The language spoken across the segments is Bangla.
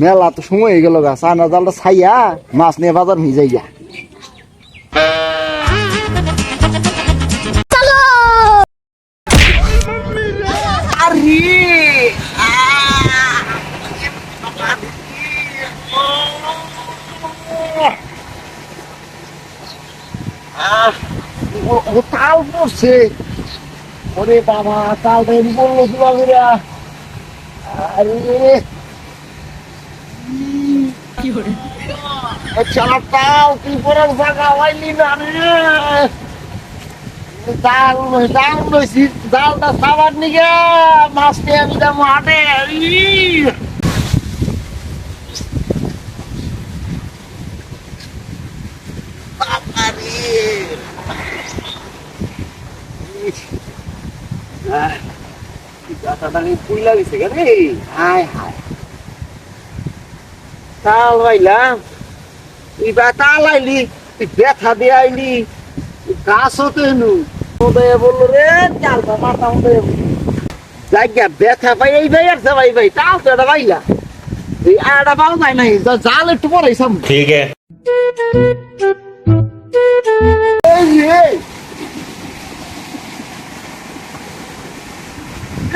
মেলা তো সময় হয়ে গেল গা, চায়না জালটা ছাইয়া মাছ নিয়ে বাজার নিয়ে যাই গা। ও তাল পড়ছে, ওরে বাবা তালটা এমনি পড়লো কিভাবে রে? আরে চালা তাল তুই পড়ার জায়গা হয়নি না রে। জাল জাল লইছি, জালটা খাবার নিগে মাছ নিয়ে আমি যাবো হাটে। তাল পাইলাম, এবার তাল আইলি, ব্যথা দিয়ে আইলি, গাছও তো এনু বললো রে চালটা মাথা জায়গা ব্যথা পাই এই ভাই আর ভাই ভাই তাল তো এটা পাইলা এই আড়া পাও যায় নাই, জাল একটু পরে সামনে ठीक है।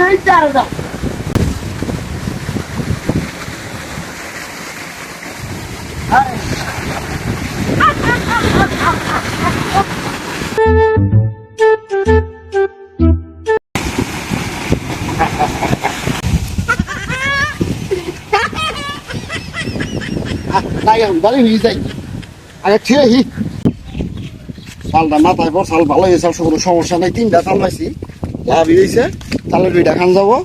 এই চালটা তাই এখন বাড়ি হয়ে যাই আগে ঠিক আছে। চালটা মাথায় পর চাল ভালো হয়েছে, কোনো সমস্যা নাই। তিনটা চাল পাইছি, লাভ হয়েছে, চালের দুইটা খান যাবো।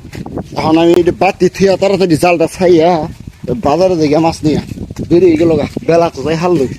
এখন আমি বাতি থুয়া তাড়াতাড়ি জালটা ছাইয়া বাজারে যাই মাছ নিয়ে বেরিয়ে গেল গা, বেলা তো যাই হাল লই।